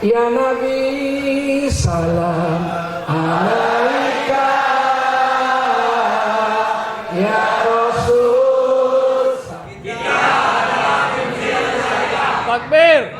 Ya Nabi salam alaika, ya Rasul Takbir.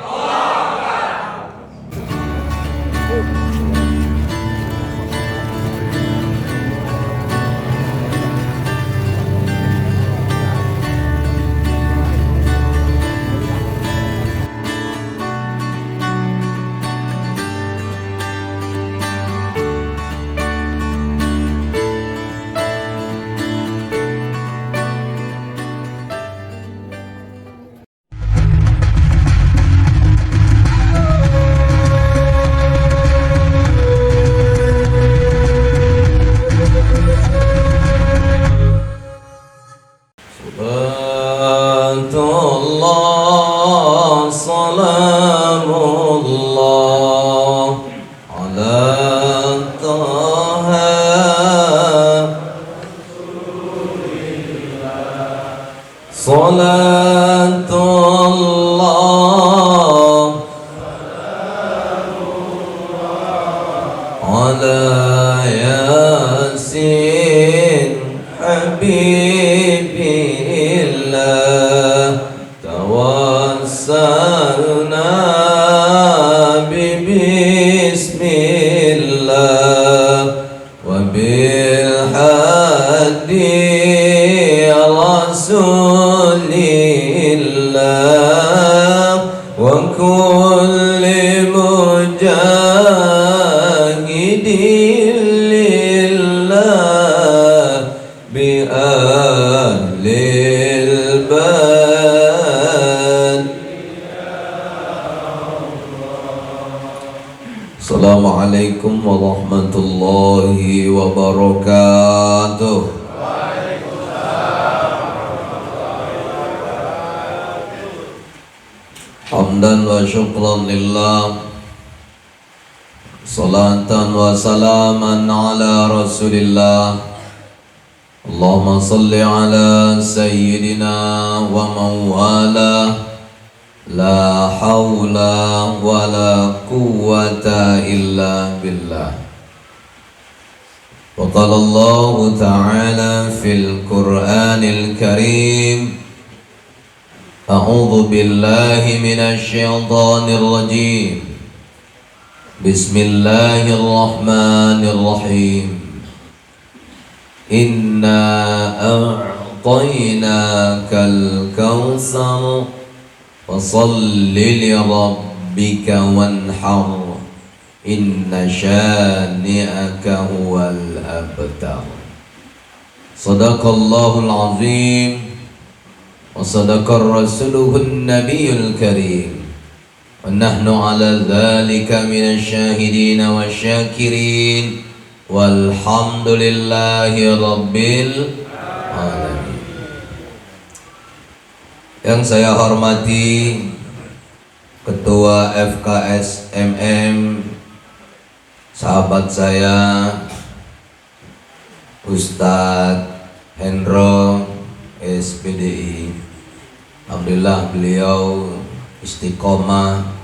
Salatullah, salamullah ala Taha Salatullah ala Yasin Habibillah tawassalna bismillah wa bil hadi rasulillah wa kulli mujahidin lillah bi ahlil bad. Assalamualaikum warahmatullahi wabarakatuh. Hamdan wa syukran lillah, salatan wa salaman ala rasulillah. Allahumma salli ala sayyidina wa mawala, la hawla wa la quwwata illa billah. Wa qala Allah ta'ala fil Qur'anil Karim, A'udzu billahi minasy syaithanir rajim. Bismillahirrahmanirrahim. Inna a'tainakal kautsar fasalli li rabbika wanhar. Inna syani'aka huwal abtar. Sadaqallahul azim. وصدق رسوله النبي الكريم ونحن على ذلك من الشاهدين والشاكرين والحمد لله رب العالمين. Yang saya hormati Ketua FKS MM, sahabat saya Ustadz Hendro SPDI. Alhamdulillah beliau istiqomah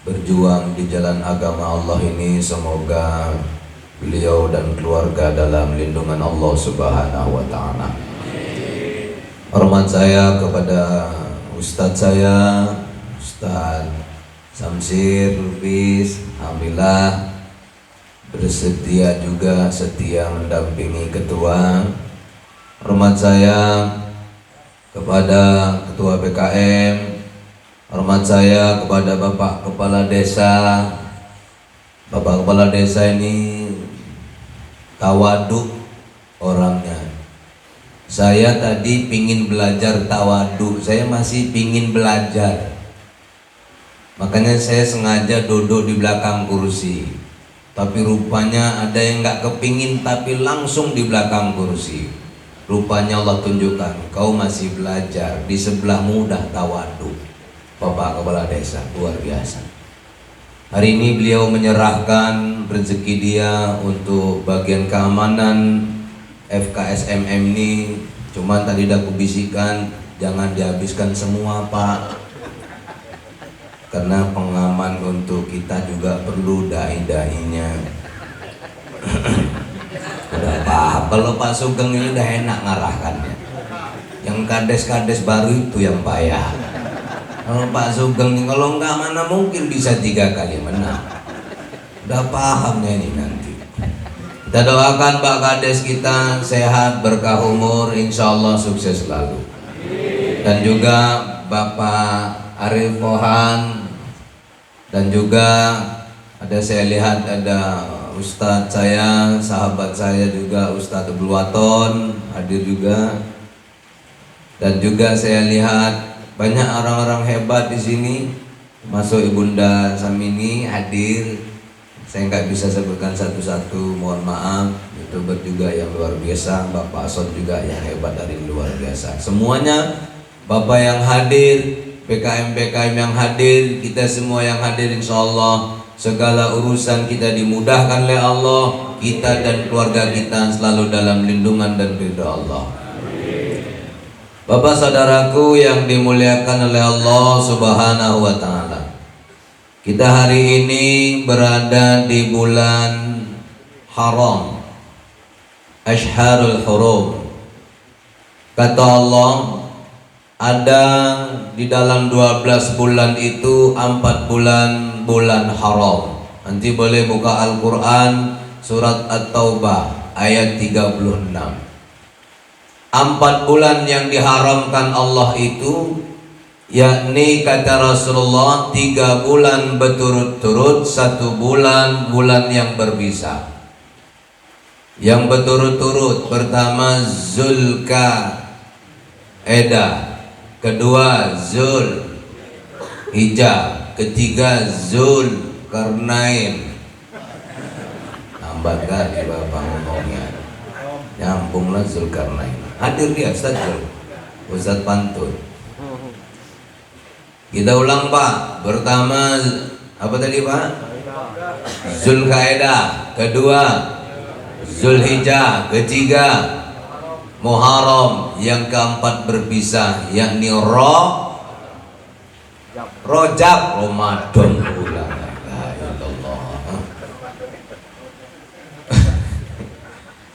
berjuang di jalan agama Allah ini. Semoga beliau dan keluarga dalam lindungan Allah Subhanahu wa ta'ala. Hormat saya kepada Ustadz saya, Ustadz Samsir Lubis, alhamdulillah bersedia juga, setia mendampingi ketua. Hormat saya kepada Ketua PKM, hormat saya kepada Bapak Kepala Desa. Bapak Kepala Desa ini tawaduk orangnya. Saya tadi pingin belajar tawaduk, saya masih pingin belajar. Makanya saya sengaja duduk di belakang kursi. Tapi rupanya ada yang gak kepingin tapi langsung di belakang kursi. Rupanya Allah tunjukkan, kau masih belajar, di sebelah mudah tawaduk. Bapak Kepala Desa, luar biasa. Hari ini beliau menyerahkan rezeki dia untuk bagian keamanan FKS MM ini. Cuman tadi udah kubisikan, jangan dihabiskan semua Pak. karena pengaman untuk kita juga perlu dai-dainya. Udah paham, kalau Pak Sugeng ini udah enak ngarahkannya. Yang kades-kades baru itu yang payah. Kalau Pak Sugeng ini kalau enggak mana mungkin bisa 3 kali menang. Udah pahamnya ini nanti. Kita doakan Pak Kades kita sehat, berkah umur, insya Allah sukses selalu. Dan juga Bapak Arif Pohan, dan juga ada saya lihat ada Ustadz saya, sahabat saya juga Ustadz Abdul Waton hadir juga. Dan juga saya lihat banyak orang-orang hebat di sini, masuk Ibunda Samini hadir. Saya nggak bisa sebutkan satu-satu, mohon maaf. YouTuber juga yang luar biasa, Bapak Asot juga yang hebat dari luar biasa. Semuanya, Bapak yang hadir, PKM-PKM yang hadir, kita semua yang hadir, insya Allah segala urusan kita dimudahkan oleh Allah. Kita dan keluarga kita selalu dalam lindungan dan ridha Allah. Bapak saudaraku yang dimuliakan oleh Allah Subhanahu wa Ta'ala, kita hari ini berada di bulan haram, Ashharul Hurum. Kata Allah, ada di dalam 12 bulan itu 4 bulan haram. Nanti boleh buka Al-Quran surat At-Taubah ayat 36. 4 bulan yang diharamkan Allah itu, yakni kata Rasulullah 3 bulan berturut-turut, 1 bulan yang berbisa. Yang berturut-turut, pertama Zulqa'dah, kedua Zulhijjah, ketiga Zulkarnain. Lambat kali Bapak ngomongnya, nyambunglah Zulkarnain. Hadir dia Ustadz Pantun. Kita ulang Pak. Pertama apa tadi Pak? Zulqa'dah, kedua Zulhijjah, ketiga Muharram, yang keempat berpisah yakni Rajab, Ramadan pula.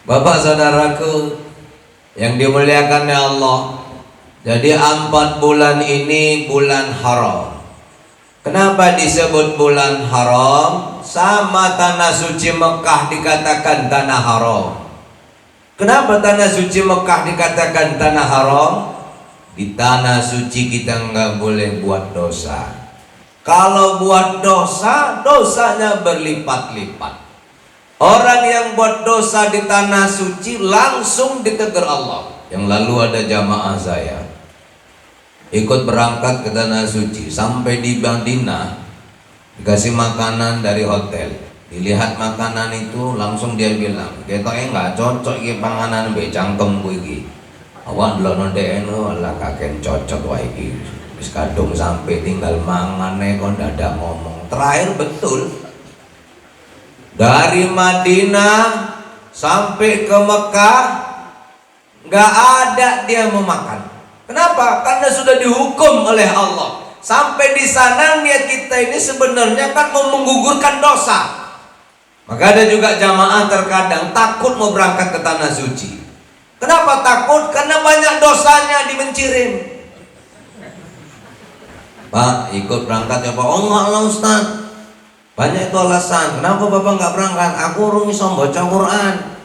Bapak saudaraku yang dimuliakan oleh Allah, jadi 4 bulan ini bulan haram. Kenapa disebut bulan haram? Sama tanah suci Mekah dikatakan tanah haram. Kenapa tanah suci Mekah dikatakan tanah haram? Di tanah suci kita nggak boleh buat dosa. Kalau buat dosa, dosanya berlipat-lipat. Orang yang buat dosa di tanah suci langsung ditegur Allah. Yang lalu ada jamaah saya ikut berangkat ke tanah suci, sampai di Madinah dikasih makanan dari hotel. Dilihat makanan itu, langsung dia bilang, "Ketoknya nggak cocok iki panganan mbek cangkemku iki." Awak ndelokno dekno lah kakek cocok wae iki. Wis kadung sampai tinggal mangane kok ndak ngomong. Terakhir betul. Dari Madinah sampai ke Mekah nggak ada dia mau makan. Kenapa? Karena sudah dihukum oleh Allah. Sampai di sana niat kita ini sebenarnya kan mau menggugurkan dosa. Maka ada juga jamaah terkadang takut mau berangkat ke tanah suci. Kenapa takut? Karena banyak dosanya dimencirim. Pak, ikut berangkat ya Pak? Oh enggak lah Ustaz. Banyak itu alasan. Kenapa Bapak nggak berangkat? Aku urung iso baca Quran.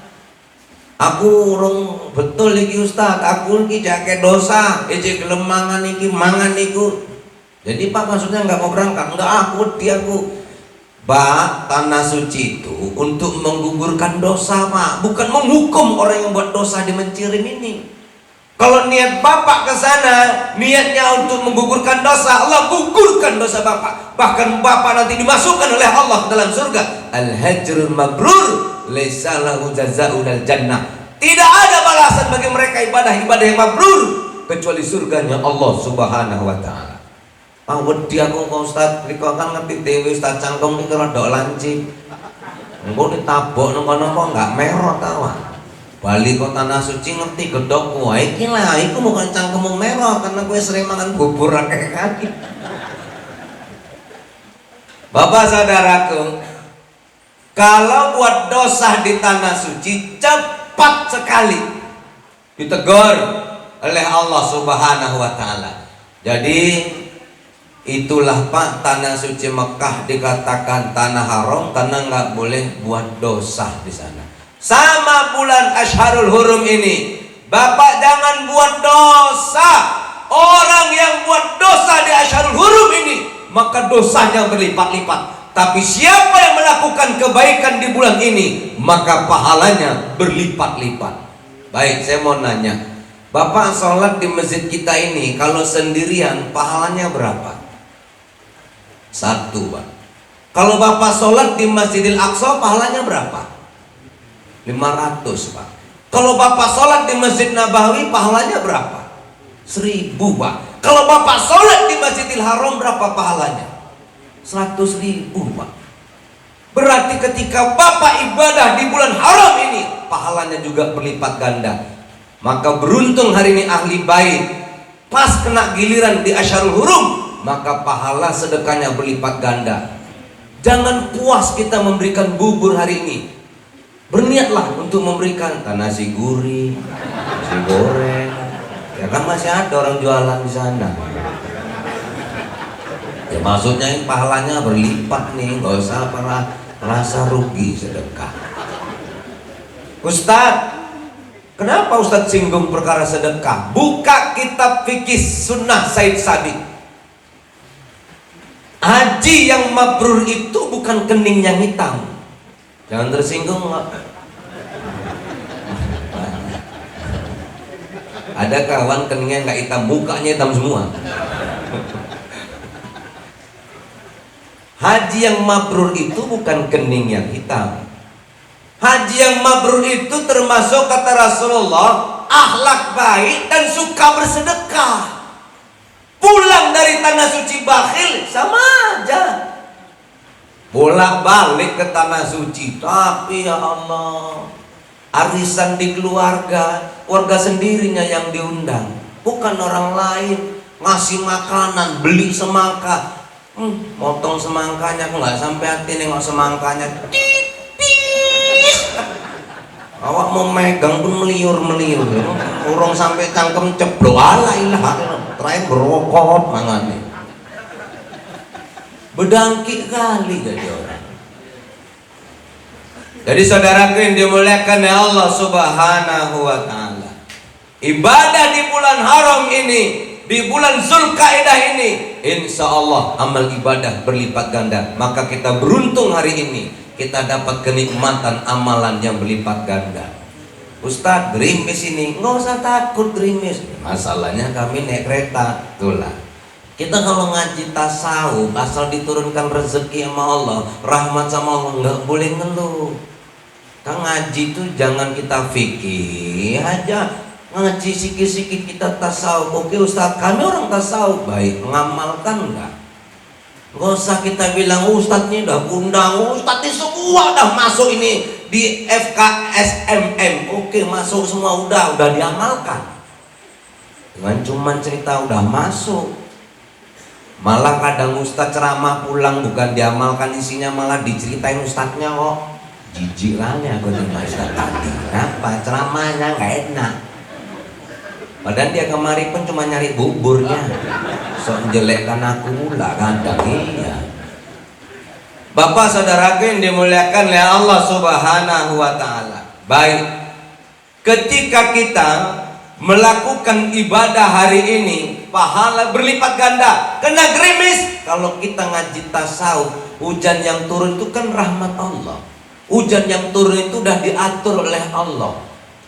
Aku urung betul iki Ustaz. Aku iki jake dosa. Ece gelem mangan iki, mangan iku. Jadi Pak maksudnya nggak mau berangkat? Enggak, aku. Pak, tanah suci itu untuk menggugurkan dosa Pak, bukan menghukum orang yang buat dosa di mencirim ini. Kalau niat Bapak ke sana, niatnya untuk menggugurkan dosa, Allah gugurkan dosa Bapak. Bahkan Bapak nanti dimasukkan oleh Allah dalam surga. Al-hajrul mabrur laisa lahu jazaa'un al-jannah. Tidak ada balasan bagi mereka ibadah-ibadah yang mabrur kecuali surganya Allah Subhanahu wa taala. Wedi aku kok Ustaz, riko kan ngerti dewe Ustaz cangkem iki rada lancip. Engko ditabok nang kono kok enggak merot ta wae. Bali kok tanah suci ngerti gedhok wae iki lah, iku bukan cangkemmu merot karena kowe sering mangan bubur akeh kali. Bapak saudaraku, kalau buat dosa di tanah suci cepat sekali ditegur oleh Allah Subhanahu wa taala. Jadi itulah Pak, tanah suci Mekah dikatakan tanah haram karena nggak boleh buat dosa di sana. Sama bulan Asyharul Hurum ini, Bapak jangan buat dosa. Orang yang buat dosa di Asyharul Hurum ini, maka dosanya berlipat-lipat. Tapi siapa yang melakukan kebaikan di bulan ini, maka pahalanya berlipat-lipat. Baik, saya mau nanya, Bapak sholat di masjid kita ini kalau sendirian pahalanya berapa? 1, Pak. Kalau Bapak sholat di Masjidil Aqsa pahalanya berapa? 500, Pak. Kalau Bapak sholat di Masjid Nabawi pahalanya berapa? 1000, Pak. Kalau Bapak sholat di Masjidil Haram berapa pahalanya? 100.000, Pak. Berarti ketika Bapak ibadah di bulan haram ini, pahalanya juga berlipat ganda. Maka beruntung hari ini ahli bait, pas kena giliran di Asyharul Hurum, maka pahala sedekahnya berlipat ganda. Jangan puas kita memberikan bubur hari ini, berniatlah untuk memberikan nasi gurih, nasi goreng. Ya kan masih ada orang jualan di sana. Ya maksudnya ini pahalanya berlipat nih, nggak usah merasa rugi sedekah. Ustadz, kenapa Ustadz singgung perkara sedekah? Buka kitab fikih sunnah Said Sabiq. Haji yang mabrur itu bukan kening yang hitam. Jangan tersinggung. Ada kawan keningnya nggak hitam, mukanya hitam semua. Haji yang mabrur itu bukan kening yang hitam. Haji yang mabrur itu termasuk kata Rasulullah, akhlak baik dan suka bersedekah. Pulang dari tanah suci bakhil sama aja. Bolak-balik ke tanah suci, tapi ya Allah, arisan di keluarga sendirinya yang diundang, bukan orang lain. Ngasih makanan, beli semangka, motong semangkanya, aku nggak sampai hati nengok semangkanya, tipis. Awak mau megang pun meliur-meliur, urung sampai cangkem ceblok, ala ilah, terakhir berokot mangane. Bedangki kali jadi orang. Jadi saudaraku yang dimuliakan oleh Allah Subhanahu wa taala, ibadah di bulan haram ini, di bulan Zulkaidah ini, insya Allah amal ibadah berlipat ganda. Maka kita beruntung hari ini, kita dapat kenikmatan amalan yang berlipat ganda. Ustadz, gerimis ini, nggak usah takut gerimis. Masalahnya kami naik kereta, itulah. Kita kalau ngaji tasawuf, asal diturunkan rezeki sama Allah, rahmat sama Allah, nggak boleh ngeluh. Kan ngaji itu jangan kita fikir aja, ngaji sikit-sikit kita tasawuf. Oke Ustaz, kami orang tasawuf, baik, ngamalkan enggak? Nggak usah kita bilang Ustaz ini udah undang, Ustaz ini semua udah masuk ini di FKSMM. Oke, masuk semua, udah diamalkan. Jangan cuma cerita udah masuk. Malah kadang Ustaz ceramah pulang bukan diamalkan isinya, malah diceritain Ustaznya kok. Jijik kali aku dengar Ustaz tadi. Kenapa? Ceramahnya nggak enak. Padahal dia kemari pun cuma nyari buburnya. Sok jelekkan aku pula kadang, iya. Bapak saudaraku yang dimuliakan oleh Allah Subhanahu wa taala. Baik. Ketika kita melakukan ibadah hari ini, pahala berlipat ganda. Kena gerimis. Kalau kita ngaji tasawuf, hujan yang turun itu kan rahmat Allah. Hujan yang turun itu udah diatur oleh Allah.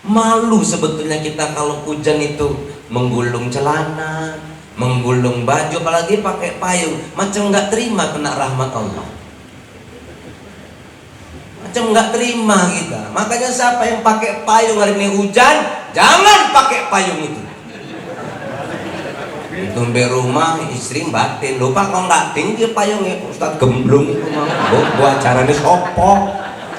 Malu sebetulnya kita kalau hujan itu menggulung celana, menggulung baju, apalagi pakai payung, macam nggak terima kena rahmat Allah. Macam nggak terima kita. Makanya siapa yang pakai payung hari ini hujan, jangan pakai payung itu. Itu di rumah istri batin, lupa kau nggak tinggi payungnya, Ustaz gemblung itu mah. Gua acaranya sopo,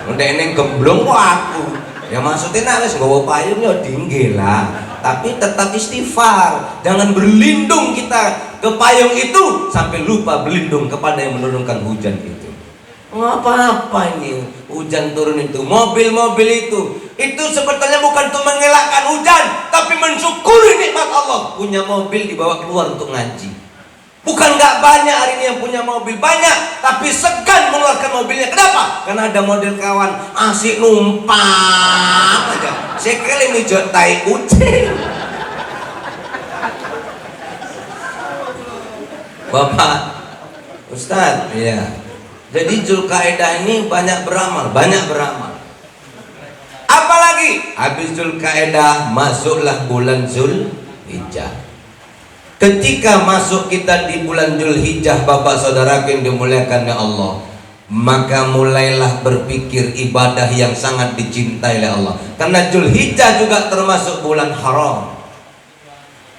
udah ini gemblung kok aku. Ya maksudnya nangis bawa payung ya tinggi lah, tapi tetap istighfar. Jangan berlindung kita ke payung itu sampai lupa berlindung kepada yang menurunkan hujan itu. Apa ini hujan turun itu, mobil-mobil itu sebetulnya bukan untuk mengelakkan hujan, tapi mensyukuri nikmat Allah. Punya mobil dibawa keluar untuk ngaji. Bukan nggak banyak hari ini yang punya mobil, banyak, tapi segan mengeluarkan mobilnya. Kenapa? Karena ada model kawan asik numpang aja. Sekali mijot tai kucing. Bapak Ustadz, ya. Jadi Zulkaidah ini banyak beramal. Apalagi habis Zulkaidah masuklah bulan Zulhijjah. Ketika masuk kita di bulan Zulhijjah, Bapak Saudara yang dimuliakan oleh Allah, maka mulailah berpikir ibadah yang sangat dicintai oleh Allah. Karena Zulhijjah juga termasuk bulan haram.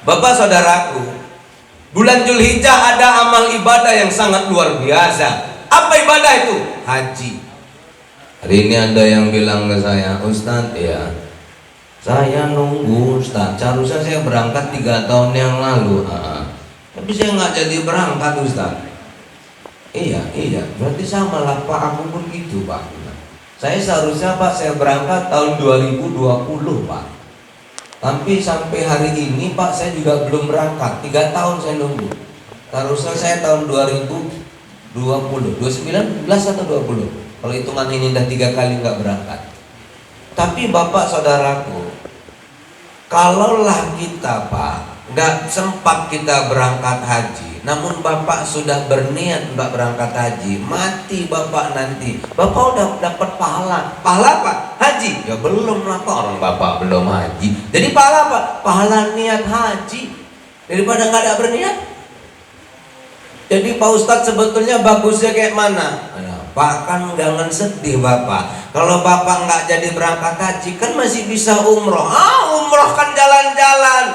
Bapak Saudaraku, bulan Zulhijjah ada amal ibadah yang sangat luar biasa. Apa ibadah itu? Haji. Hari ini ada yang bilang ke saya, Ustadz, ya, saya nunggu Ustadz, seharusnya saya berangkat 3 tahun yang lalu. Tapi saya nggak jadi berangkat Ustadz. Iya, berarti sama lah Pak, aku pun gitu Pak. Saya seharusnya Pak, saya berangkat tahun 2020 Pak. Tapi sampai hari ini Pak, saya juga belum berangkat. 3 tahun saya nunggu. Seharusnya saya tahun 2020, 19 atau 20. Kalau hitungan ini udah 3 kali nggak berangkat. Tapi Bapak Saudaraku, kalaulah kita Pak nggak sempat kita berangkat haji, namun Bapak sudah berniat nggak berangkat haji, mati Bapak nanti, Bapak udah dapat pahala. Pahala apa? Haji? Ya belum lah Pak, orang Bapak belum haji. Jadi pahala apa? Pahala niat haji daripada nggak ada berniat. Jadi Pak Ustadz sebetulnya bagusnya kayak mana? Pak, kan jangan sedih Bapak. Kalau Bapak nggak jadi berangkat haji, kan masih bisa umroh. Umroh kan jalan-jalan.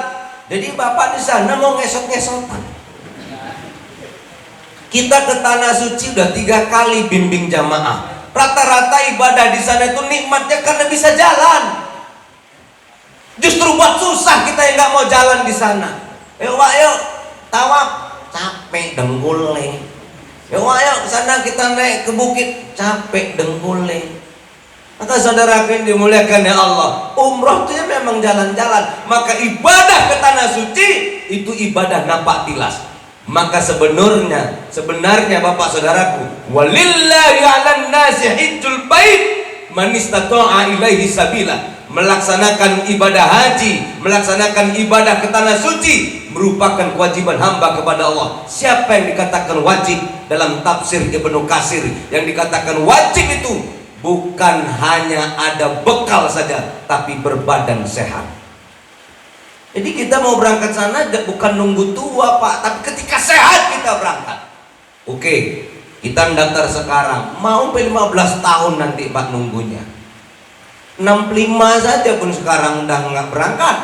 Jadi Bapak di sana mau ngesot-ngesotan. Kita ke Tanah Suci udah 3 kali bimbing jamaah. Rata-rata ibadah di sana itu nikmatnya karena bisa jalan. Justru buat susah kita yang nggak mau jalan di sana. Yuk Pak, yuk tawaf, capek dengkulnya. Yuk ayo sana kita naik ke bukit, capek dengkulnya. Maka saudara yang dimuliakan ya Allah, umroh itu ya memang jalan-jalan. Maka ibadah ke Tanah Suci itu ibadah napak tilas. Maka sebenarnya Bapak Saudaraku, walillahi 'alan nasi hajjul bait man istata'a ilaihi sabila. Melaksanakan ibadah haji, melaksanakan ibadah ke Tanah Suci merupakan kewajiban hamba kepada Allah. Siapa yang dikatakan wajib dalam tafsir Ibnu Katsir, yang dikatakan wajib itu bukan hanya ada bekal saja, tapi berbadan sehat. Jadi kita mau berangkat sana bukan nunggu tua Pak, tapi ketika sehat kita berangkat. Oke, kita daftar sekarang, mau 15 tahun nanti Pak nunggunya. 65 saja pun sekarang udah nggak berangkat.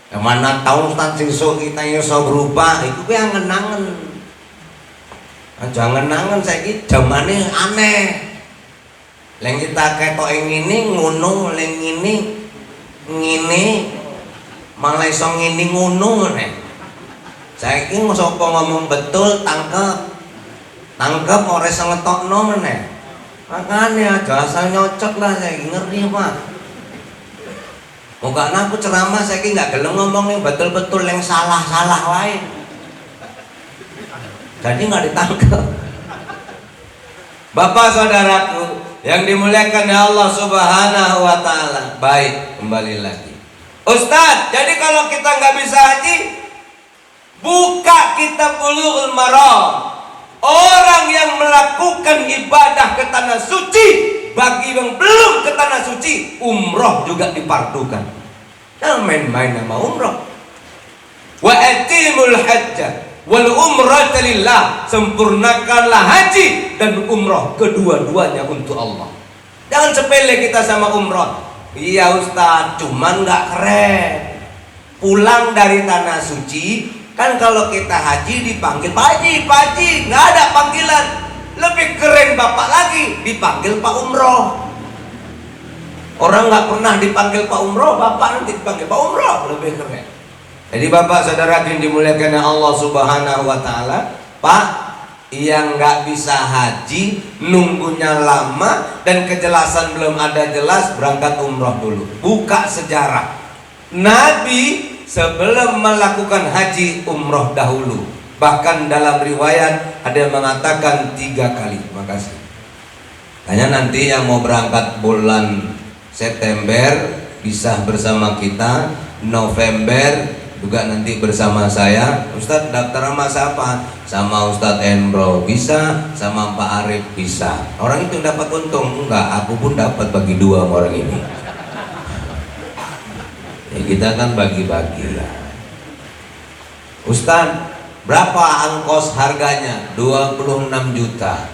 Yang mana tahu Ustaz sesuk kita iso berubah, itu yang ngenangen. Jangan nangen saiki zamane aneh. Leng kita ketok ngene ngono, leng ngene malah iso ngene ngono ngene. Saiki sapa ngomong betul tangkep ora iso ngetokno meneh. Makanya aja asal nyocok lah, saya ngeri Pak. Moga aku ceramah saya nggak gelem ngomong yang betul-betul yang salah lain. Jadi nggak ditangkap. Bapak Saudaraku yang dimuliakan ya Allah Subhanahu wa Ta'ala. Baik, kembali lagi. Ustadz, jadi kalau kita nggak bisa haji, buka kitab Bulughul Maram. Orang yang melakukan ibadah ke Tanah Suci, bagi yang belum ke Tanah Suci, umroh juga dipardukan. Jangan main-main sama umroh. Wa atimul hajjah wal umrata lillah. Sempurnakanlah haji dan umroh, kedua-duanya untuk Allah. Jangan sepele kita sama umroh. Iya Ustaz, cuman nggak keren. Pulang dari Tanah Suci, kan kalau kita haji dipanggil Pak Haji, nggak ada panggilan. Lebih keren Bapak lagi dipanggil Pak Umroh. Orang nggak pernah dipanggil Pak Umroh, Bapak nanti dipanggil Pak Umroh, lebih keren. Jadi bapak saudara yang dimuliakan Allah Subhanahu wa taala, Pak, yang nggak bisa haji, nunggunya lama dan kejelasan belum ada jelas, berangkat umroh dulu. Buka sejarah. Nabi sebelum melakukan haji umroh dahulu. Bahkan dalam riwayat ada yang mengatakan 3 kali. Makasih. Hanya nanti yang mau berangkat bulan September bisa bersama kita, November juga nanti bersama saya. Ustadz daftar sama siapa? Sama Ustadz Endro bisa, sama Pak Arif bisa. Orang itu dapat untung? Enggak, aku pun dapat bagi 2 sama orang ini. Ya kita kan bagi-bagi lah. Ustadz, berapa angkos harganya? 26 juta.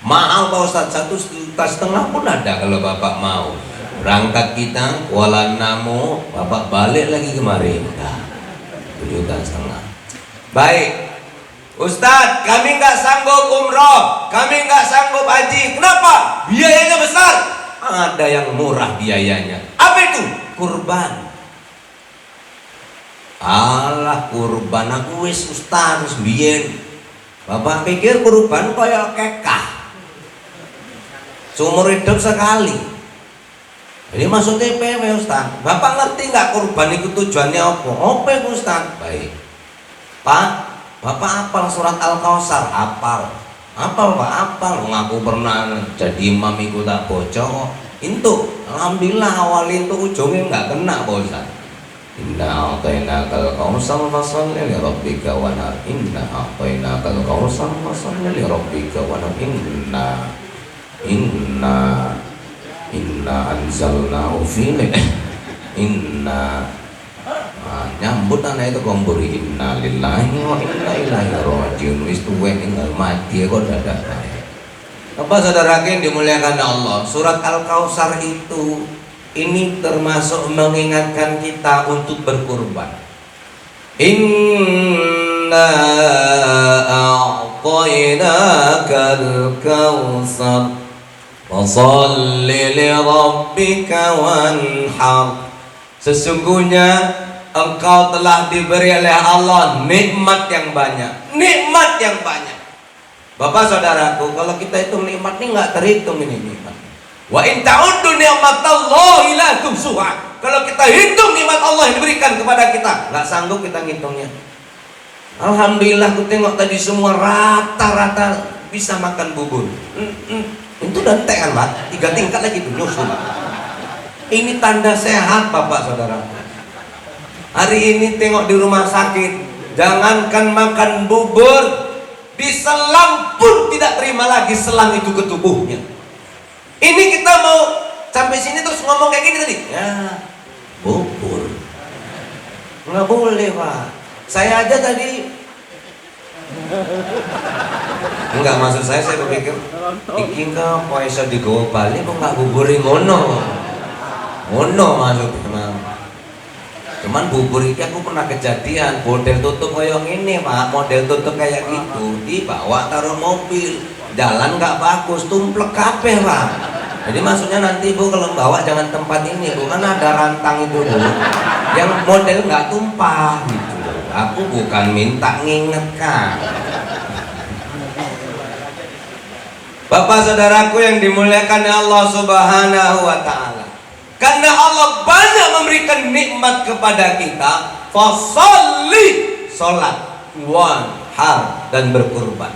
Mahal Pak Ustadz, 1,5 juta pun ada kalau Bapak mau. Berangkat kita Kuala Namu, Bapak balik lagi kemarin. Nah, 7,5 juta. Baik, Ustadz, kami nggak sanggup umroh, kami nggak sanggup haji. Kenapa? Biayanya besar. Ada yang murah biayanya. Apa itu? Kurban. Alah kurban aku wis Ustadz biyen. Bapak pikir kurban kaya kekah. Seumur hidup sekali. Jadi maksudnya PW Ustaz, Bapak ngerti nggak kurban itu tujuannya apa? Apa itu Ustaz? Baik Pak, Bapak hafal surat Al-Kausar? Hafal. Hafal Pak, hafal. Ngaku pernah jadi imam itu tak bocor. Itu, alhamdulillah awal itu ujungnya nggak kena Pak Ustaz. Inna a'tainakal kausar fasholli li rabbika wanhar. Inna a'tainakal kausar fasholli li rabbika wanhar. Inna anzalnahu fi inna nyambut anak itu kompuri inna lillahi wa inna ilaihi rajiun. Wis tuwek tinggal mati kok dadak. Apa saudara yang dimuliakan Allah, surat Al-Kausar itu ini termasuk mengingatkan kita untuk berkurban. Inna a'tainakal kausar Fasholli li rabbika wanhar. Sesungguhnya engkau telah diberi oleh Allah nikmat yang banyak. Nikmat yang banyak. Bapak saudaraku, kalau kita hitung nikmat ini nggak terhitung ini nikmat. Wa in ta'uddu ni'matallahi la tuhsuha. Kalau kita hitung nikmat Allah yang diberikan kepada kita, nggak sanggup kita ngitungnya. Alhamdulillah, aku tengok tadi semua rata-rata bisa makan bubur. Itu udah entek kan Pak, 3 tingkat lagi tuh nyusul. Ini tanda sehat Bapak Saudara. Hari ini tengok di rumah sakit, jangankan makan bubur, diselang pun tidak terima lagi selang itu ke tubuhnya. Ini kita mau sampai sini terus ngomong kayak gini tadi, ya bubur nggak boleh Pak. Saya aja tadi enggak, maksud saya berpikir iki ka apa iso digawa Bali kok enggak buburi ngono maksudnya. Cuman bubur iki aku pernah kejadian model tutup kayak gini Pak, model tutup kayak gitu dibawa taruh mobil, jalan nggak bagus, tumplek kabeh Pak. Jadi maksudnya nanti Bu kalau bawa jangan tempat ini Bu, kan ada rantang itu Bu yang model nggak tumpah gitu. Aku bukan minta ngingetkan. Bapak saudaraku yang dimuliakan Allah Subhanahu wa taala. Karena Allah banyak memberikan nikmat kepada kita, fasholli, salat, wanhar, dan berkurban.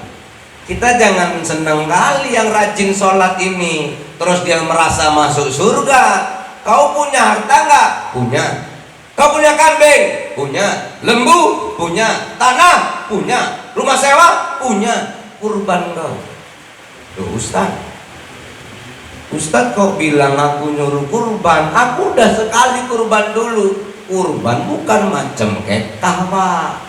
Kita jangan senang kali yang rajin sholat ini terus dia merasa masuk surga. Kau punya harta nggak? Punya. Kau punya kambing? Punya. Lembu? Punya. Tanah? Punya. Rumah sewa? Punya. Kurban kau. Loh Ustadz kok bilang aku nyuruh kurban? Aku udah sekali kurban dulu. Kurban bukan macam ketah Pak.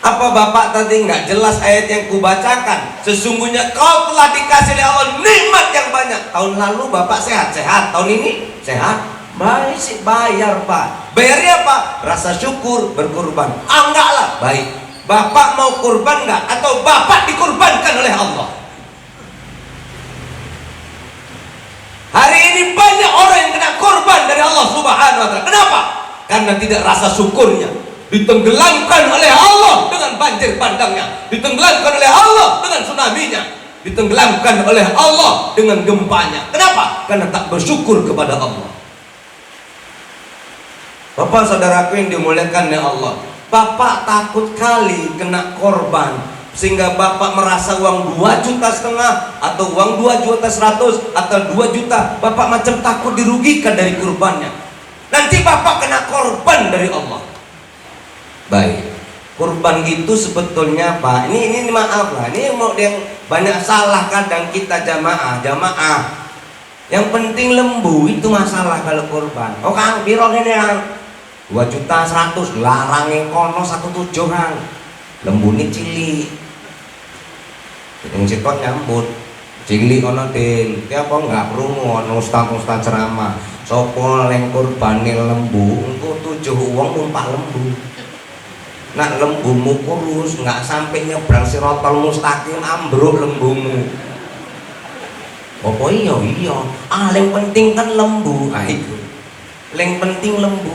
Apa Bapak tadi nggak jelas ayat yang kubacakan? Sesungguhnya kau telah dikasih oleh Allah nikmat yang banyak. Tahun lalu Bapak sehat-sehat, tahun ini sehat? Baik sih, bayar Pak. Bayarnya apa? Rasa syukur, berkurban. Enggak lah, baik. Bapak mau kurban nggak? Atau Bapak dikurbankan oleh Allah? Hari ini banyak orang yang kena kurban dari Allah Subhanahu wa taala. Kenapa? Karena karena tidak rasa syukurnya, ditenggelamkan oleh Allah dengan banjir bandangnya, ditenggelamkan oleh Allah dengan tsunami-nya, ditenggelamkan oleh Allah dengan gempanya. Kenapa? Karena tak bersyukur kepada Allah. Bapak saudaraku yang dimuliakan oleh Allah, bapak takut kali kena korban sehingga bapak merasa uang 2,5 juta atau uang 2,1 juta atau 2 juta, bapak macam takut dirugikan dari kurbannya. Nanti bapak kena korban dari Allah. Baik, kurban itu sebetulnya Pak, ini maaf lah, ini mau yang banyak salah kadang kita jamaah. Yang penting lembu itu masalah kalau kurban. Oh Kang, biro ini Kang, 2,1 juta larangin kono 1,7 Kang. Lembu ini cili. Yang sikot nyambut. Cili kono din. Ki apa enggak krungu ono ustaz ceramah. Sopo leng kurbane lembu, engko 7 wong numpak lembu. Nak lembumu kurus, nggak sampai nyebrang Sirotol Mustaqim, ambruk lembumu. Apa iya? Yang penting kan lembu. Itu. Yang penting lembu.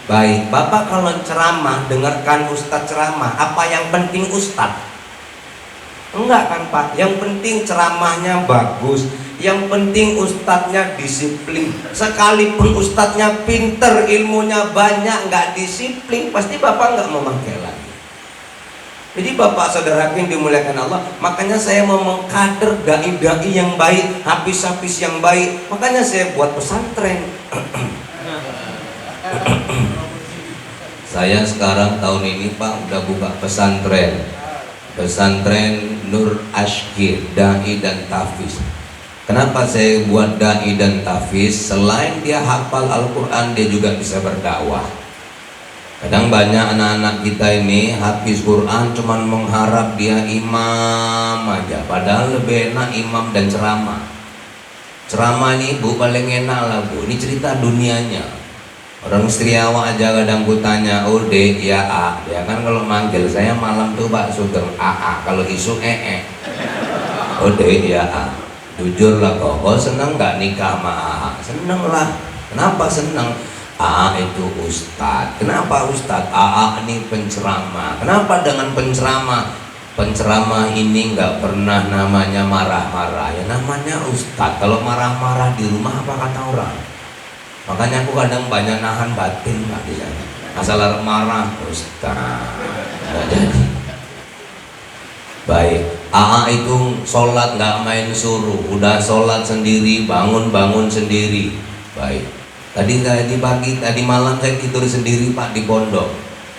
Baik, Bapak kalau ceramah dengarkan Ustadz ceramah, apa yang penting Ustadz? Enggak kan Pak, yang penting ceramahnya bagus, yang penting ustadznya disiplin. Sekalipun ustadznya pinter, ilmunya banyak, nggak disiplin, pasti Bapak nggak memakai lagi. Jadi Bapak saudara yang dimuliakan Allah, makanya saya mau mengkader dai-dai yang baik, habis-habis yang baik, makanya saya buat pesantren. Saya sekarang tahun ini Pak udah buka pesantren Nur Ashkir, dai dan tafiz. Kenapa saya buat dai dan tafiz? Selain dia hafal Al-Quran, dia juga bisa berdakwah. Kadang banyak anak-anak kita ini hafiz Quran cuman mengharap dia imam aja, padahal lebih enak imam dan ceramah. Ceramah ini Bu paling enak lah Bu, ini cerita dunianya. Orang istri awak aja kadang ku tanya, oh dek, ya A. Dia kan kalau manggil saya malam tuh Pak Sugeng AA, kalau isu oh dek, ya A. Jujur lah kok seneng gak nikah sama AA? Seneng lah. Kenapa seneng? AA itu ustadz. Kenapa ustadz? AA ini penceramah. Kenapa dengan penceramah? Penceramah ini nggak pernah namanya marah-marah, ya namanya ustadz. Kalau marah-marah di rumah apa kata orang? Makanya aku kadang banyak nahan batin Pak di sana. Masalah marah ustaz nggak jadi. Baik, AA itu sholat nggak main suruh, udah sholat sendiri, bangun sendiri. Baik. Tadi pagi, tadi malam saya tidur sendiri Pak di pondok.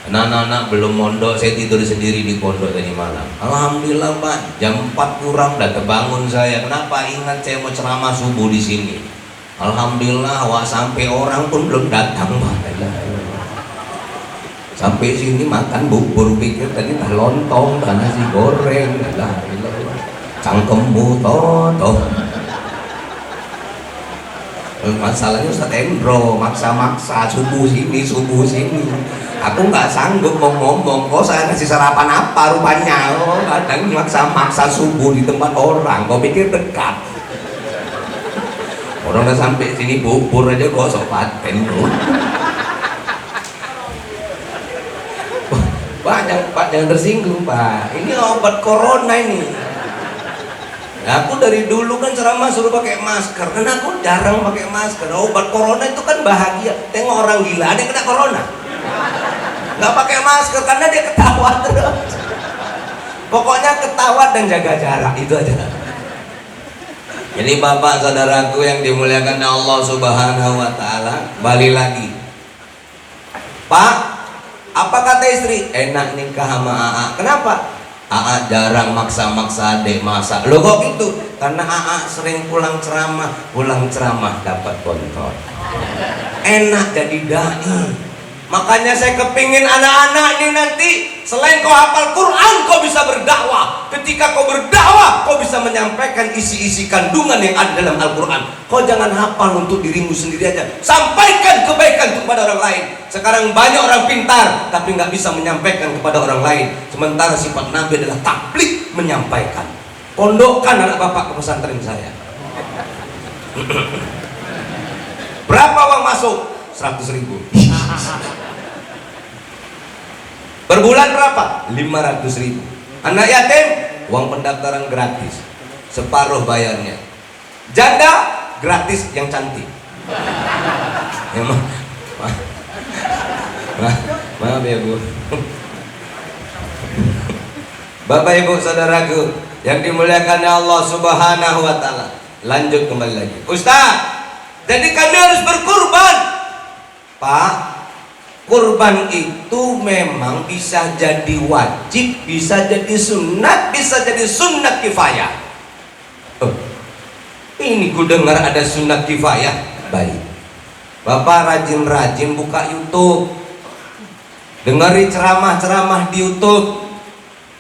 Anak-anak belum mondok, saya tidur sendiri di pondok tadi malam. Alhamdulillah Pak, jam 4 kurang udah terbangun saya. Kenapa? Ingat saya mau ceramah subuh di sini. Alhamdulillah, wah sampai orang pun belum datang Pak. Sampai sini makan bubur, pikir tadi dah lontong, dah nasi goreng, dah cangkemmu toh. Masalahnya Ustaz Endro maksa-maksa subuh sini. Aku nggak sanggup mau ngomong, kok saya kasih sarapan apa rupanya. Oh, kadang maksa-maksa subuh di tempat orang, kau pikir dekat. Orang udah sampai sini bubur aja gosok paten bro. Pak jangan tersinggung Pak. Ini obat corona ini. Nah, aku dari dulu kan ceramah suruh pakai masker, karena aku jarang pakai masker. Obat corona itu kan bahagia. Tengok orang gila, ada yang kena corona, nggak pakai masker karena dia ketawa terus. Pokoknya ketawa dan jaga jarak, itu aja. Jadi bapak saudaraku yang dimuliakan Allah Subhanahu wa Ta'ala, balik lagi. Pak, apa kata istri? Enak nikah sama AA. Kenapa? AA jarang maksa-maksa adik masak. Loh kok gitu? Karena AA sering pulang ceramah dapat bontot. Enak jadi dai. Makanya saya kepingin anak-anak ini nanti selain kau hafal Quran, kau bisa berdakwah. Ketika kau berdakwah, kau bisa menyampaikan isi-isi kandungan yang ada dalam Al-Quran. Kau jangan hafal untuk dirimu sendiri aja. Sampaikan kebaikan kepada orang lain. Sekarang banyak orang pintar tapi nggak bisa menyampaikan kepada orang lain. Sementara sifat Nabi adalah tabligh, menyampaikan. Pondokkan anak bapak ke pesantren saya. Berapa uang masuk? 100.000. Per bulan berapa? 500.000. Anak yatim, uang pendaftaran gratis, separuh bayarnya. Janda gratis yang cantik. Ya, maaf ya Bu. Bapak Ibu saudaraku yang dimuliakan Allah Subhanahu wa taala. Lanjut kembali lagi. Ustaz, jadi kami harus berkurban. Pak, kurban itu memang bisa jadi wajib, bisa jadi sunat, bisa jadi sunat kifayah. Ini ku dengar ada sunat kifayah. Baik, Bapak rajin-rajin buka YouTube, dengari ceramah-ceramah di YouTube.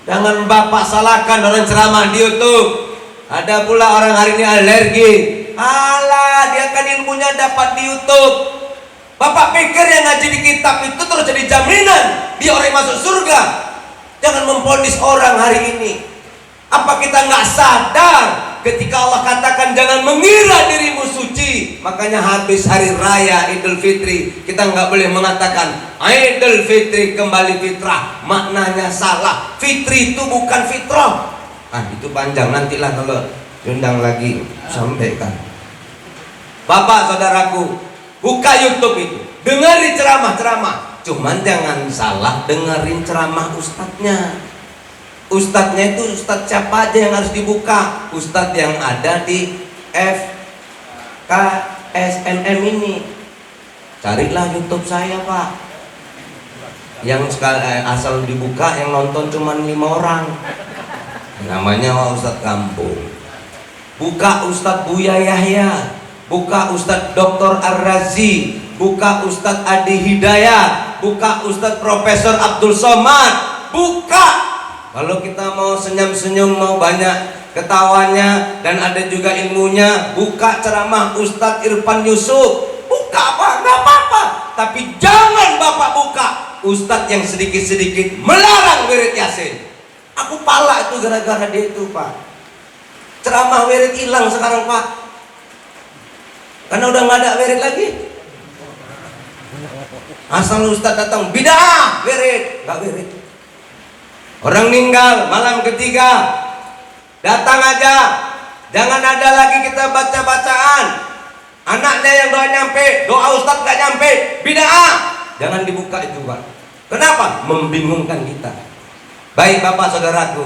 Jangan Bapak salahkan orang ceramah di YouTube. Ada pula orang hari ini alergi. Alah, dia kan ilmunya dapat di YouTube. Bapak pikir yang ngaji di kitab itu terus jadi jaminan dia orang yang masuk surga? Jangan memponis orang hari ini. Apa kita nggak sadar ketika Allah katakan jangan mengira dirimu suci? Makanya habis hari raya Idul Fitri kita nggak boleh mengatakan Idul Fitri kembali fitrah. Maknanya salah. Fitri itu bukan fitrah. Itu panjang, nantilah kalau diundang lagi sampaikan. Bapak saudaraku, buka YouTube itu, dengerin ceramah-ceramah. Cuman jangan salah dengerin ceramah ustadznya. Ustadznya itu ustadz siapa aja yang harus dibuka? Ustadz yang ada di FKSNM ini. Carilah YouTube saya Pak. Yang asal dibuka yang nonton cuma 5 orang. Namanya Ustadz Kampung. Buka Ustadz Buya Yahya, buka Ustadz Dr. Ar-Razi, buka Ustadz Adi Hidayat, buka Ustadz Profesor Abdul Somad. Buka. Kalau kita mau senyum-senyum, mau banyak ketawanya dan ada juga ilmunya, buka ceramah Ustadz Irfan Yusuf. Buka Pak, nggak apa-apa. Tapi jangan Bapak buka Ustadz yang sedikit-sedikit melarang wirid Yasin. Aku pala itu gara-gara dia itu Pak. Ceramah wirid hilang sekarang Pak, karena udah nggak ada wirid lagi. Asal Ustadz datang bid'ah wirid, nggak wirid. Orang meninggal malam ketiga datang aja, jangan ada lagi kita baca-bacaan. Anaknya yang doa nyampe, doa Ustadz nggak nyampe, bid'ah. Jangan dibuka itu Pak. Kenapa? Membingungkan kita. Baik Bapak saudaraku,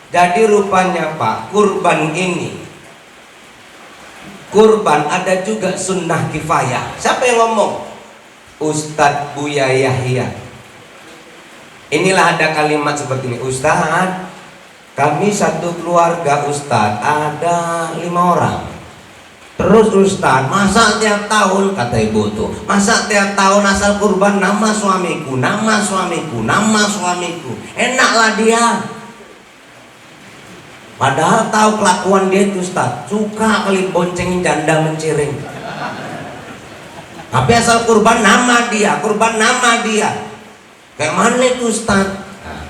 jadi rupanya Pak, kurban ini, kurban ada juga sunnah kifayah. Siapa yang ngomong? Ustadz Buya Yahya. Inilah ada kalimat seperti ini. Ustadz, kami satu keluarga Ustadz ada 5 orang. Terus Ustadz, masa tiap tahun, kata ibu tuh, masa tiap tahun asal kurban nama suamiku, nama suamiku, nama suamiku. Enaklah dia. Padahal tahu kelakuan dia itu Ustadz, suka kali boncengin janda menciring. Tapi asal kurban nama dia, kurban nama dia. Kayak mana itu Ustadz? Nah,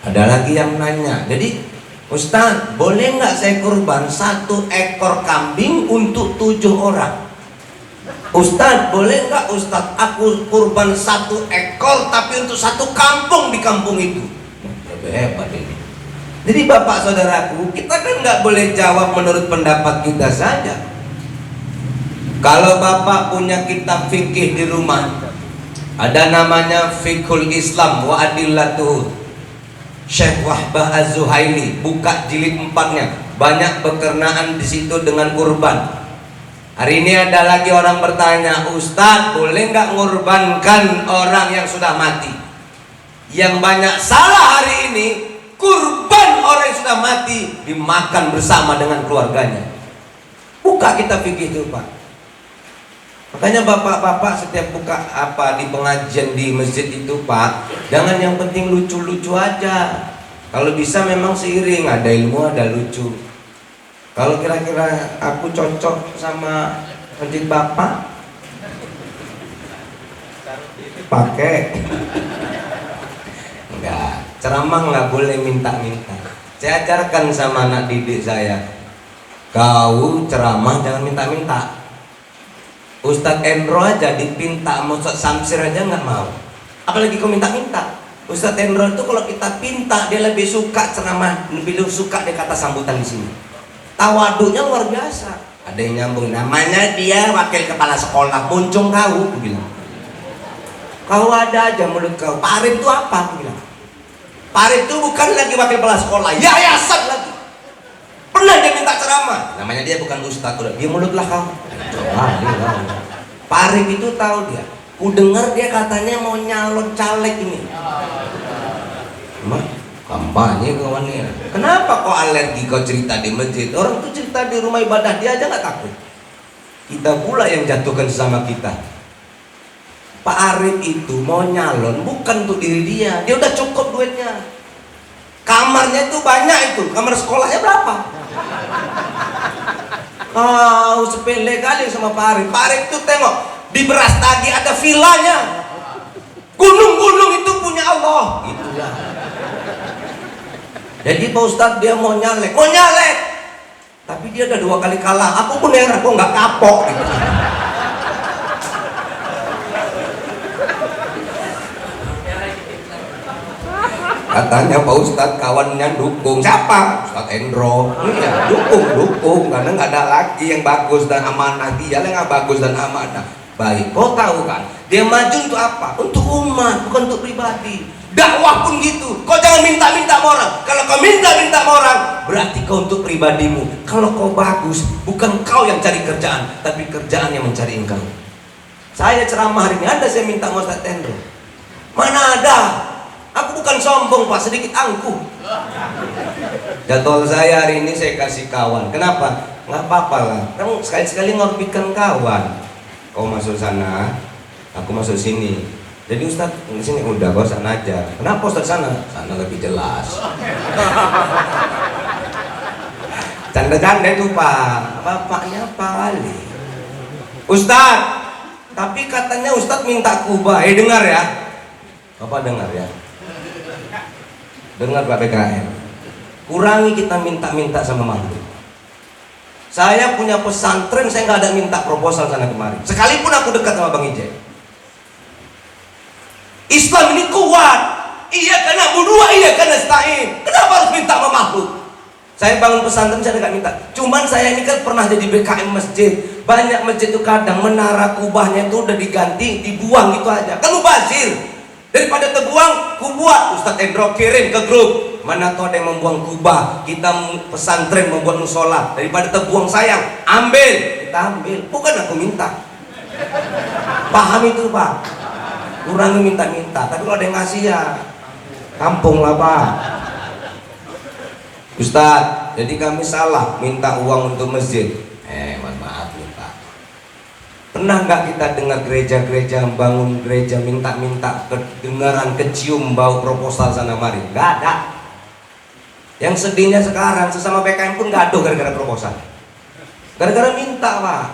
ada lagi yang nanya, jadi Ustadz, boleh nggak saya kurban 1 ekor kambing untuk 7 orang? Ustadz, boleh nggak Ustadz aku kurban 1 ekor tapi untuk 1 kampung di kampung itu? Lebih hebat ini. Jadi Bapak saudaraku, kita kan nggak boleh jawab menurut pendapat kita saja. Kalau Bapak punya kitab fikih di rumah, ada namanya Fiqhul Islam wa Adillatuh, Syekh Wahbah Az-Zuhaili, buka jilid 4-nya, banyak berkenaan di situ dengan kurban. Hari ini ada lagi orang bertanya, Ustadz boleh nggak ngurbankan orang yang sudah mati? Yang banyak salah hari ini, kurban orang yang sudah mati dimakan bersama dengan keluarganya. Buka kitab fikih itu Pak. Makanya bapak-bapak setiap buka apa di pengajian di masjid itu Pak, jangan yang penting lucu-lucu aja. Kalau bisa memang seiring, ada ilmu ada lucu. Kalau kira-kira aku cocok sama masjid Bapak, pakai. Enggak, ceramah nggak boleh minta-minta. Saya ajarkan sama anak didik saya, kau ceramah jangan minta-minta. Ustadz Endro aja dipinta sama Ustadz Samsir aja nggak mau, apalagi kau minta-minta. Ustadz Endro itu kalau kita pinta dia lebih suka ceramah, lebih suka dia kata sambutan di sini. Tawaduknya luar biasa. Ada yang nyambung, namanya dia wakil kepala sekolah, muncung kau, aku bilang. Kau ada aja mulut kau. Pak Arif itu apa? Aku bilang. Pak Arif itu bukan lagi wakil kepala sekolah, yayasan lagi. Pernah dia minta ceramah, namanya dia bukan ustadz, dia mulutlah kau. Pak Arif itu tahu dia. Ku dengar dia katanya mau nyalon caleg ini. Mah, kampanye kawan ini. Kenapa kau alergi kau cerita di masjid? Orang tuh cerita di rumah ibadah dia aja nggak takut. Kita pula yang jatuhkan sesama kita. Pak Arif itu mau nyalon bukan untuk diri dia, dia udah cukup duitnya. Kamarnya itu banyak itu, kamar sekolahnya berapa? Kau sepele kali sama Pak Arif. Pak Arif itu tengok di Beras Tagi ada vilanya. Gunung-gunung itu punya Allah. Itulah. Jadi Pak Ustadz dia mau nyalek, tapi dia udah 2 kali kalah. Aku pun heran, kok nggak kapok gitu. Katanya Pak Ustadz kawannya dukung. Siapa? Ustadz Endro. Iya, dukung karena nggak ada lagi yang bagus dan amanah. Dia yang nggak bagus dan amanah. Baik, kau tahu kan? Dia maju untuk apa? Untuk umat, bukan untuk pribadi. Dakwah pun gitu. Kau jangan minta-minta sama orang. Kalau kau minta-minta sama orang, berarti kau untuk pribadimu. Kalau kau bagus, bukan kau yang cari kerjaan, tapi kerjaan yang mencari engkau. Saya ceramah hari ini ada saya minta sama Ustadz Endro. Mana ada? Aku bukan sombong Pak, sedikit angkuh. Jadwal saya hari ini saya kasih kawan. Kenapa? Nggak apa-apa lah. Kamu sekali-sekali ngorbitkan kawan. Kau masuk sana, aku masuk sini. Jadi Ustadz di sini udah, kau sana aja. Kenapa Ustadz sana? Sana lebih jelas. Canda-canda itu Pak. Bapaknya Pak Ali. Ustadz, tapi katanya Ustadz minta kubah. Dengar ya. Bapak dengar ya. Dengar Pak PKM, kurangi kita minta-minta sama makhluk. Saya punya pesantren, saya nggak ada minta proposal sana kemari. Sekalipun aku dekat sama Bang Ijek. Islam ini kuat. Iya karena berdua, iya karena stain. Kenapa harus minta sama makhluk? Saya bangun pesantren, saya nggak minta. Cuman saya ini kan pernah jadi BKM masjid. Banyak masjid itu kadang menara kubahnya itu udah diganti, dibuang gitu aja. Kan mubazir. Daripada terbuang, ku buat. Ustadz Endro kirim ke grup. Mana tuh ada yang membuang kubah, kita pesantren membuat musola. Daripada terbuang sayang, ambil. Kita ambil, bukan aku minta. Paham itu Pak? Kurangi minta-minta. Tapi kalau ada yang ngasih ya kampung lah Pak. Ustadz, jadi kami salah minta uang untuk masjid. Mohon maaf nih Pak. Pernah nggak kita dengar gereja-gereja bangun gereja minta-minta kedengaran kecium bau proposal sana mari? Nggak ada. Yang sedihnya sekarang sesama PKM pun gaduh gara-gara proposal. Gara-gara minta Pak.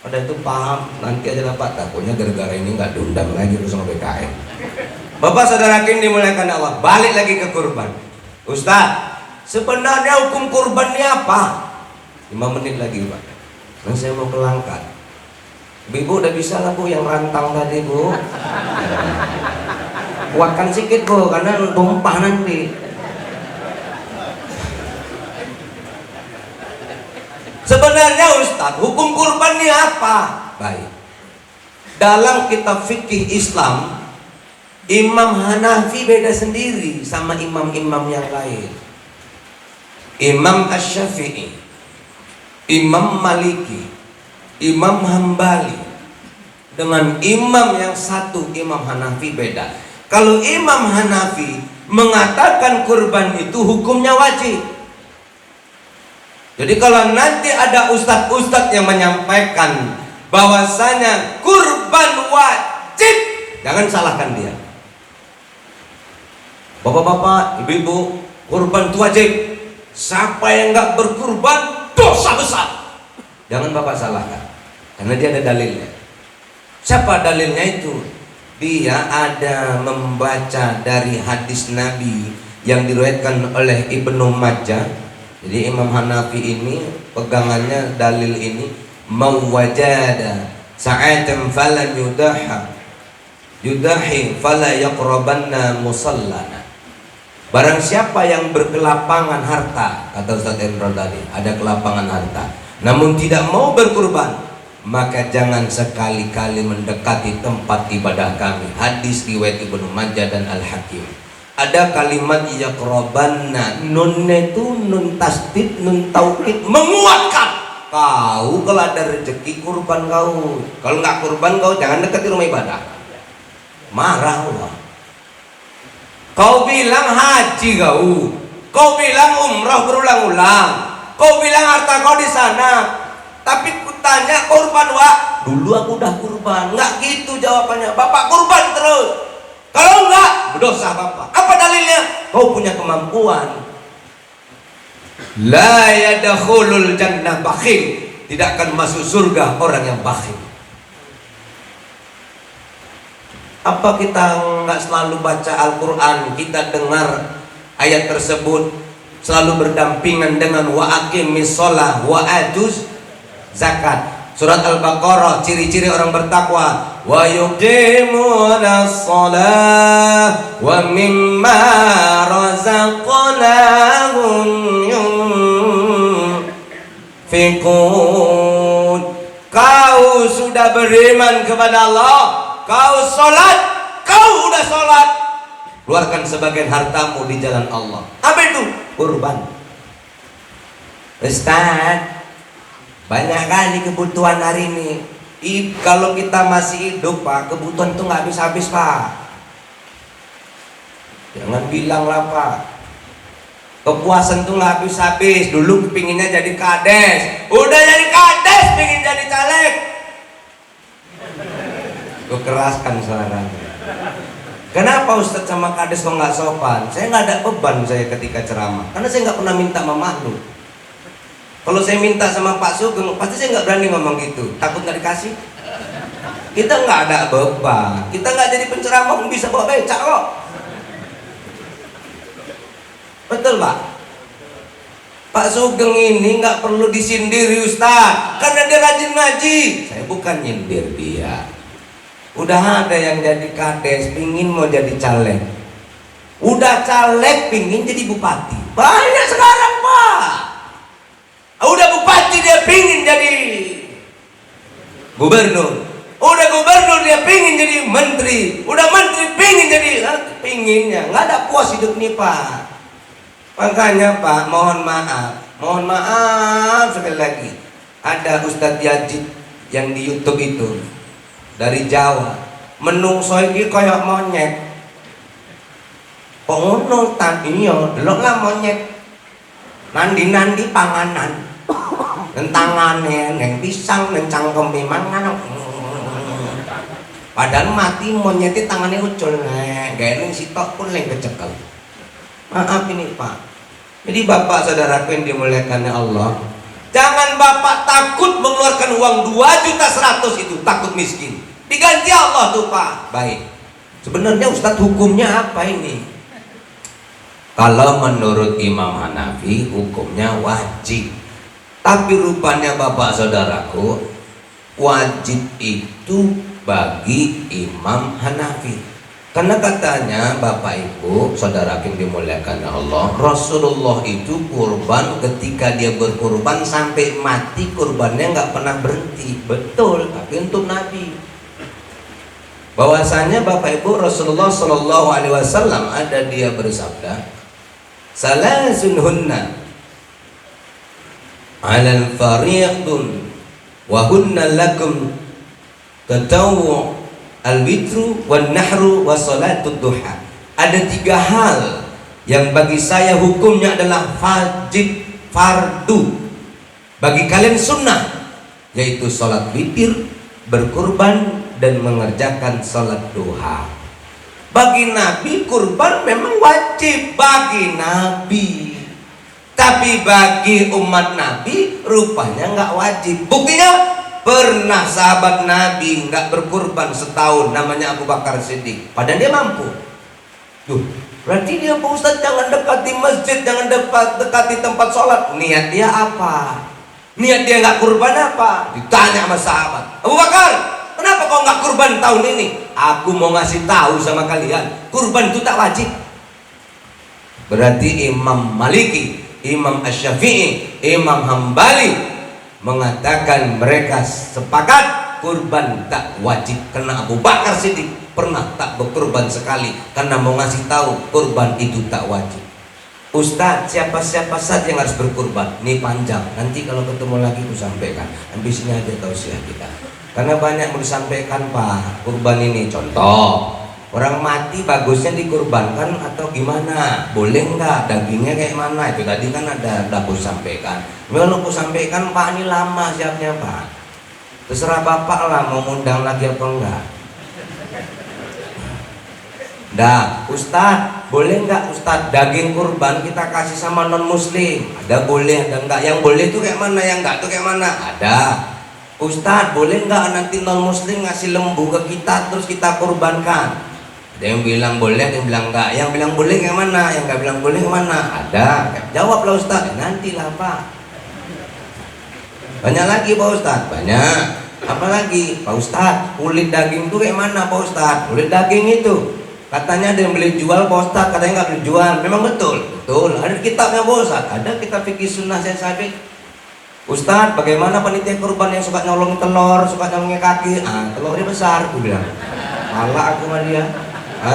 Pada itu paham nanti aja lah Pak. Takutnya gara-gara ini nggak diundang lagi sama PKM. Bapak saudara kini dimuliakan Allah. Balik lagi ke kurban. Ustadz, sebenarnya hukum kurban ini apa? 5 menit lagi Pak. Dan saya mau kelangkat. Ibu udah bisa lah Bu yang rantang tadi Bu. Kuatkan sedikit Bu karena tumpah nanti. Sebenarnya Ustadz, hukum kurban ini apa? Baik. Dalam kitab fikih Islam, Imam Hanafi beda sendiri sama imam-imam yang lain. Imam Asy-Syafi'i, Imam Maliki, Imam Hambali dengan imam yang satu Imam Hanafi beda. Kalau Imam Hanafi mengatakan kurban itu hukumnya wajib. Jadi kalau nanti ada ustadz-ustadz yang menyampaikan bahwasanya kurban wajib, jangan salahkan dia. Bapak-bapak, ibu-ibu, kurban itu wajib. Siapa yang nggak berkurban dosa besar. Jangan bapak salahkan. Karena dia ada dalilnya. Siapa dalilnya itu? Dia ada membaca dari hadis Nabi yang diriwayatkan oleh Ibnu Majah. Jadi Imam Hanafi ini pegangannya dalil ini, mawajada sa'atam falan yudahi fala yaqrabanna musallana. Barang siapa yang berkelapangan harta, kata Ustaz Endro tadi, ada kelapangan harta, namun tidak mau berkurban, maka jangan sekali-kali mendekati tempat ibadah kami. Hadis riwayat Ibnu Majah dan Al-Hakim. Ada kalimat yaqrabanna, nun itu nun tasdid, nun taukid, menguatkan. Kau kalau ada rezeki kurban kau, kalau nggak kurban kau jangan dekati rumah ibadah. Marah Allah. Kau bilang haji kau bilang umrah berulang-ulang, kau bilang harta kau di sana, tapi kutanya kurban dulu aku udah kurban. Nggak gitu jawabannya, bapak kurban terus. Kalau enggak, berdosa bapak. Apa dalilnya? Kau punya kemampuan. La yadkhulul jannah bakhil. Tidak akan masuk surga orang yang bakhil. Apa kita enggak selalu baca Al-Quran, kita dengar ayat tersebut selalu berdampingan dengan wa aqimis shalah wa atuz zakat. Surat Al-Baqarah, ciri-ciri orang bertakwa, wa yuqimunas shalah wa mimma razaqnahum yunfiqun. Kau sudah beriman kepada Allah, kau sholat, kau udah sholat, keluarkan sebagian hartamu di jalan Allah. Apa itu? Kurban. Ustaz, banyak kali kebutuhan hari ini. Kalau kita masih hidup Pak, kebutuhan itu nggak habis-habis Pak. Jangan bilang lah Pak, kepuasan tuh nggak habis-habis. Dulu pinginnya jadi kades, udah jadi kades pingin jadi caleg. Gue keraskan suaranya. Kenapa Ustadz sama kades kok nggak sopan? Saya nggak ada beban saya ketika ceramah, karena saya nggak pernah minta sama makhluk. Kalau saya minta sama Pak Sugeng, pasti saya nggak berani ngomong gitu, takut nggak dikasih. Kita nggak ada beban, kita nggak jadi penceramah, bisa bawa becak kok. Betul Pak? Pak Sugeng ini nggak perlu disindiri Ustaz, karena dia rajin ngaji. Saya bukan nyindir dia. Udah ada yang jadi kades, pingin mau jadi caleg. Udah caleg, pingin jadi bupati. Banyak sekarang Pak. Udah bupati dia pingin jadi gubernur. Udah gubernur dia pingin jadi menteri. Udah menteri pingin jadi, pinginnya nggak ada puas hidup nih Pak. Makanya Pak, mohon maaf sekali lagi. Ada Ustadz Yajid yang di YouTube itu dari Jawa, menungso iki kayak monyet. Kok ngono ta? Iya, deloklah monyet. Nandi-nandi panganan. Tentangane neng pisang neng cangkeme mangan. Padahal mati monyetnya tangannya ucul nek, gak sitok pun leng kecekel. Maaf ini Pak. Jadi Bapak saudaraku yang dimuliakan Allah, jangan Bapak takut mengeluarkan uang 2.100.000 itu, takut miskin. Diganti Allah tuh Pak. Baik. Sebenarnya Ustadz hukumnya apa ini? Kalau menurut Imam Hanafi hukumnya wajib. Tapi rupanya Bapak saudaraku, wajib itu bagi Imam Hanafi. Karena katanya Bapak Ibu saudara yang dimuliakan Allah, Rasulullah itu kurban, ketika dia berkurban sampai mati kurbannya nggak pernah berhenti. Betul, tapi untuk Nabi. Bahwasanya Bapak Ibu Rasulullah Shallallahu Alaihi Wasallam ada dia bersabda, salasun hunna alal fariqun wa hunna lakum tatawu al-witru wan nahru wa salatud duha. Ada 3 hal yang bagi saya hukumnya adalah wajib, fardu, bagi kalian sunnah, yaitu salat witir, berkurban, dan mengerjakan salat duha. Bagi Nabi kurban memang wajib bagi Nabi, tapi bagi umat Nabi rupanya nggak wajib. Buktinya pernah sahabat Nabi nggak berkurban setahun, namanya Abu Bakar Siddiq, padahal dia mampu. Tuh, berarti dia Pak Ustaz jangan dekati masjid, jangan dekati tempat sholat. Niat dia apa? Niat dia nggak kurban apa? Ditanya sama sahabat, Abu Bakar, kenapa kau nggak kurban tahun ini? Aku mau ngasih tahu sama kalian, kurban itu tak wajib. Berarti Imam Maliki, Imam Asy-Syafi'i, Imam Hambali mengatakan mereka sepakat kurban tak wajib. Karena Abu Bakar Siddiq pernah tak berkurban sekali karena mau ngasih tahu kurban itu tak wajib. Ustaz, siapa-siapa saja yang harus berkurban? Ini panjang, nanti kalau ketemu lagi aku sampaikan. Habis ini aja tausiah kita. Karena banyak mau disampaikan Pak, kurban ini. Contoh, orang mati bagusnya dikurbankan atau gimana? Boleh nggak? Dagingnya kayak mana? Itu tadi kan ada aku sampaikan. Kalau aku sampaikan Pak, ini lama siapnya Pak. Terserah Bapak lah mau undang lagi apa enggak. Dah, Ustadz, boleh nggak Ustadz daging kurban kita kasih sama non muslim? Ada boleh, ada enggak? Yang boleh itu kayak mana? Yang enggak itu kayak mana? Ada. Ustadz, boleh nggak nanti non muslim ngasih lembu ke kita terus kita kurbankan? Ada yang bilang boleh, ada yang bilang enggak. Yang bilang boleh kayak mana? Yang enggak bilang boleh kayak mana? Ada. Jawablah Ustadz. Nantilah Pak. Banyak lagi Pak Ustadz, banyak. Apalagi Pak Ustadz, kulit daging itu kayak mana Pak Ustadz? Kulit daging itu katanya ada yang beli jual Pak Ustadz, katanya nggak beli jual. Memang betul? Betul. Ada kitabnya Pak Ustadz, ada kitab fikih sunnah saya sabit. Ustadz, bagaimana panitia kurban yang suka nyolong telur, suka nyolongnya kaki? Telurnya besar, aku bilang. Malah aku sama dia.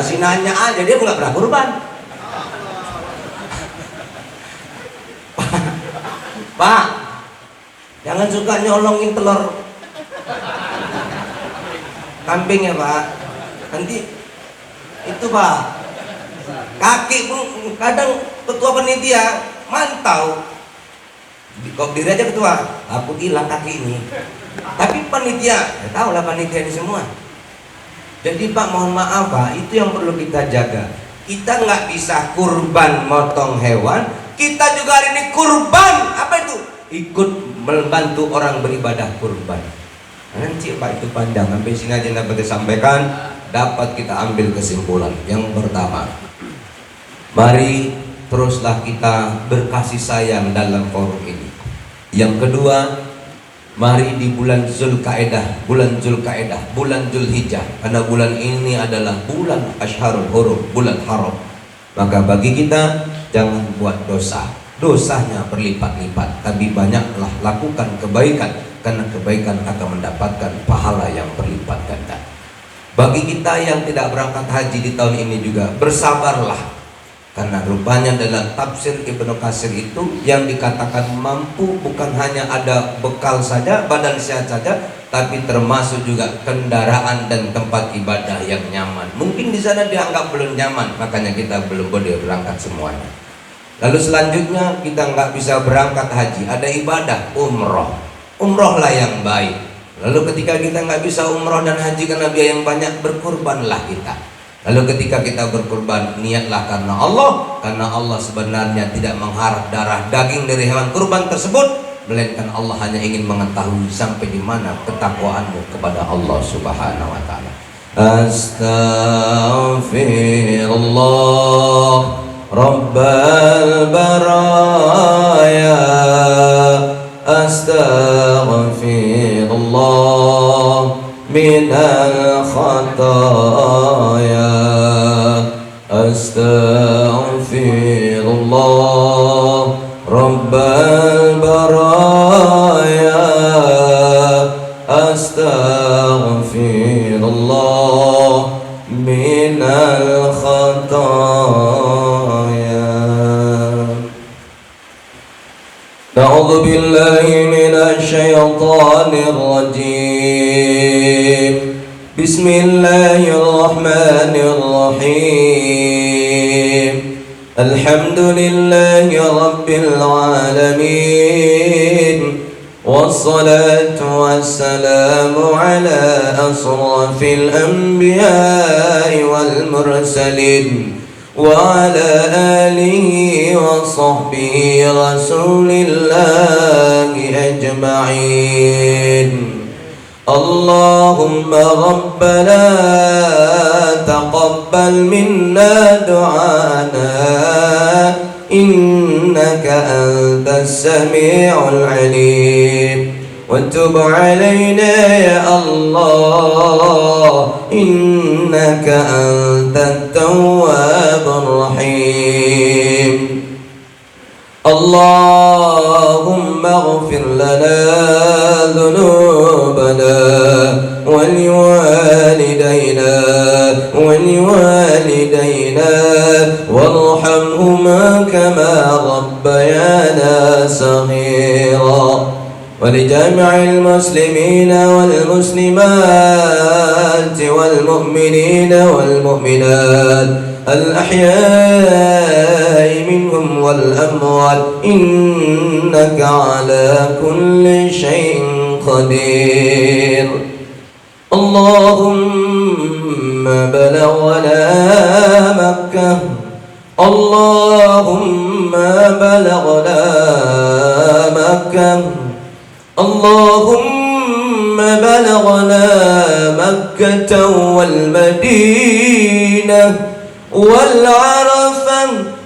Si nanya aja, dia nggak pernah kurban. Pak, jangan suka nyolongin telur kambing ya Pak. Nanti itu Pak, kaki pun kadang ketua panitia mantau kok diri aja ketua, aku hilang kaki ini, tapi panitia ya tahu lah panitia ini semua. Jadi Pak, mohon maaf Pak, itu yang perlu kita jaga. Kita nggak bisa kurban motong hewan, kita juga hari ini kurban apa itu, ikut membantu orang beribadah kurban. Nanti Pak, itu panjang, sampai sini aja dapat disampaikan. Dapat kita ambil kesimpulan. Yang pertama, mari teruslah kita berkasih sayang dalam forum ini. Yang kedua, mari di bulan Zulkaidah, bulan Zulhijjah, karena bulan ini adalah bulan Asyharul Hurum, bulan haram. Maka bagi kita jangan buat dosa, dosanya berlipat-lipat, tapi banyaklah lakukan kebaikan, karena kebaikan akan mendapatkan pahala yang berlipat ganda. Bagi kita yang tidak berangkat haji di tahun ini juga, bersabarlah, karena rupanya dalam tafsir Ibnu Katsir itu yang dikatakan mampu bukan hanya ada bekal saja, badan sehat saja, tapi termasuk juga kendaraan dan tempat ibadah yang nyaman. Mungkin di sana dianggap belum nyaman, makanya kita belum boleh berangkat semuanya. Lalu selanjutnya kita nggak bisa berangkat haji, ada ibadah umroh, umrohlah yang baik. Lalu ketika kita nggak bisa umroh dan haji karena biaya yang banyak, berkurbanlah kita. Lalu ketika kita berkurban, niatlah karena Allah sebenarnya tidak mengharap darah daging dari hewan kurban tersebut, melainkan Allah hanya ingin mengetahui sampai di mana ketakwaanmu kepada Allah Subhanahu wa taala. Astaghfirullah Rabbal baraya, astaghfirullah minal khataya, astaghfirullah Rabbal baraya, astaghfirullah minal khataya. A'udzu billahi minasy syaithanir rajim. Bismillahirrahmanirrahim. Alhamdulillahi rabbil alamin. Wassalatu wassalamu ala asrafil anbiya'i wal mursalin wa ala alihi wa sahbihi rasulillahi ajma'in. Allahumma rabbana taqabbal minna du'ana inna إنك أنت السميع العليم وتب علينا يا الله إنك أنت التواب الرحيم اللهم اغفر لنا ذنوبنا ولوالدينا وارحمهما كما ربيانا صغيرا ولجميع المسلمين والمسلمات والمؤمنين والمؤمنات الأحياء منهم والأموات إنك على كل شيء قدير اللهم بلغنا مكة اللهم بلغنا مكة اللهم بلغنا مكة والمدينة والعرفة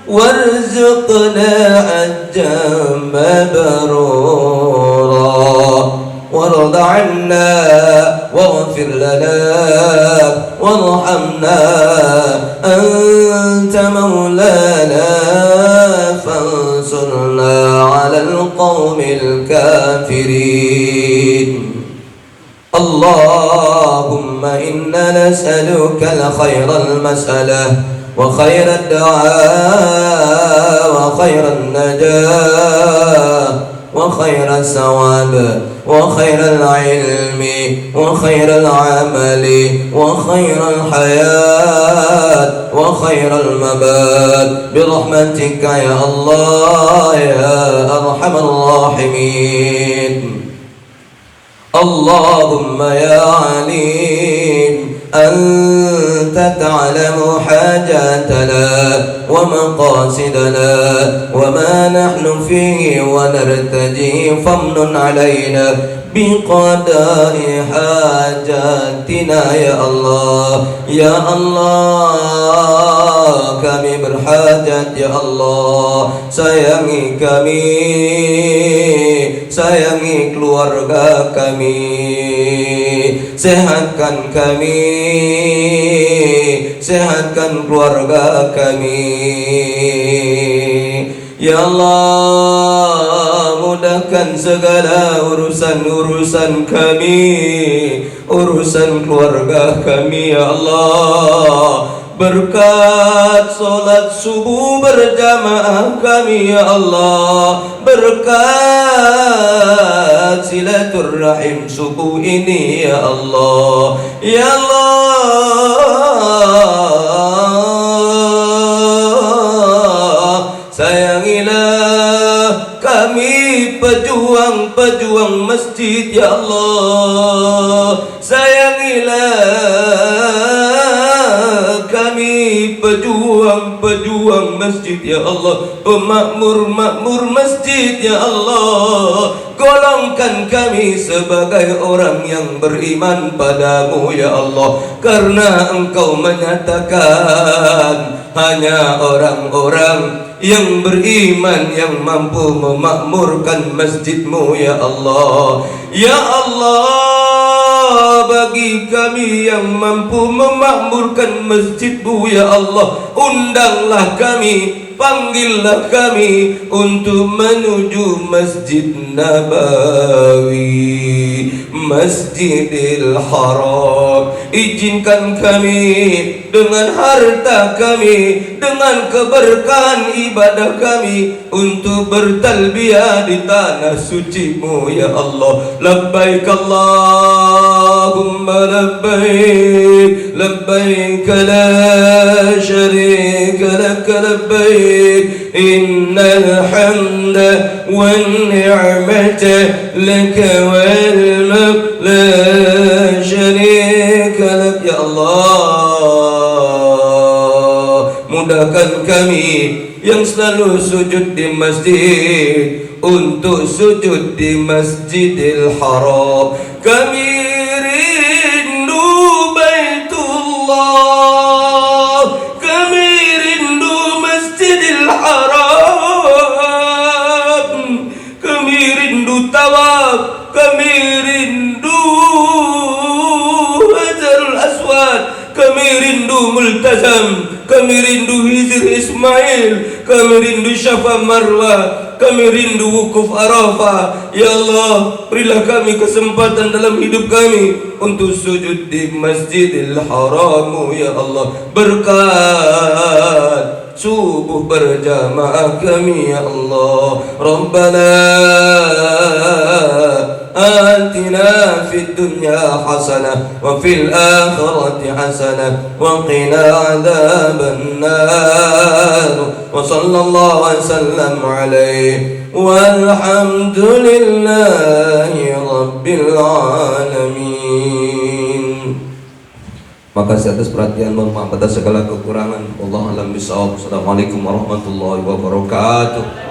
وارزقنا حجا مبرورا وارض عنا واغفر لنا وارحمنا أنت مولانا فانصرنا على القوم الكافرين اللهم إنا نسألك الخير المسألة وخير الدعاء وخير النجاة وخير الثواب وخير العلم وخير العمل وخير الحياة وخير الممات برحمتك يا الله يا أرحم الراحمين اللهم يا عليم أنت تعلم حاجاتنا ومقاصدنا وما نحن فيه ونرتجي فمن علينا بقضاء حاجاتنا يا الله يا الله kami berhajat ya Allah sayangi kami sayangi keluarga kami sehatkan kami sehatkan keluarga kami ya Allah mudahkan segala urusan-urusan kami urusan keluarga kami ya Allah berkat solat subuh berjamaah kami ya Allah berkat silaturrahim subuh ini ya Allah ya Allah sayangilah kami pejuang-pejuang masjid ya Allah sayangilah kami pejuang-pejuang masjid ya Allah pemakmur-makmur masjid ya Allah golongkan kami sebagai orang yang beriman padamu ya Allah karena engkau menyatakan hanya orang-orang yang beriman yang mampu memakmurkan masjidmu ya Allah ya Allah bagi kami yang mampu memakmurkan masjidmu ya Allah undanglah kami panggillah kami untuk menuju Masjid Nabawi Masjidil Haram izinkan kami dengan harta kami dengan keberkahan ibadah kami untuk bertalbiyah di tanah suci-Mu ya Allah labbaik Allahumma labbaik labbaik la syarika lak labbaik innal hamda wan ni'mata lak wal mulk la syarika lak ya Allah mudahkan kami yang selalu sujud di masjid untuk sujud di Masjidil Haram kami rindu Baitullah kami rindu Masjidil Haram kami rindu Hajarul Aswad, kami rindu Multazam, kami rindu Hizr Ismail, kami rindu Syafa Marwah, kami rindu wukuf Arafah. Ya Allah, berilah kami kesempatan dalam hidup kami untuk sujud di Masjidil Haram. Ya Allah, berkat subuh berjamaah kami. Ya Allah, Rabbana آتنا في الدنيا حسنة وفي الآخرة حسنة وقنا عذاب النار وصلى الله وسلم عليه والحمد لله رب العالمين. Makasih atas perhatian, mohon maaf atas segala kekurangan. Wallahu a'lam bishawab. Assalamualaikum warahmatullahi wabarakatuh.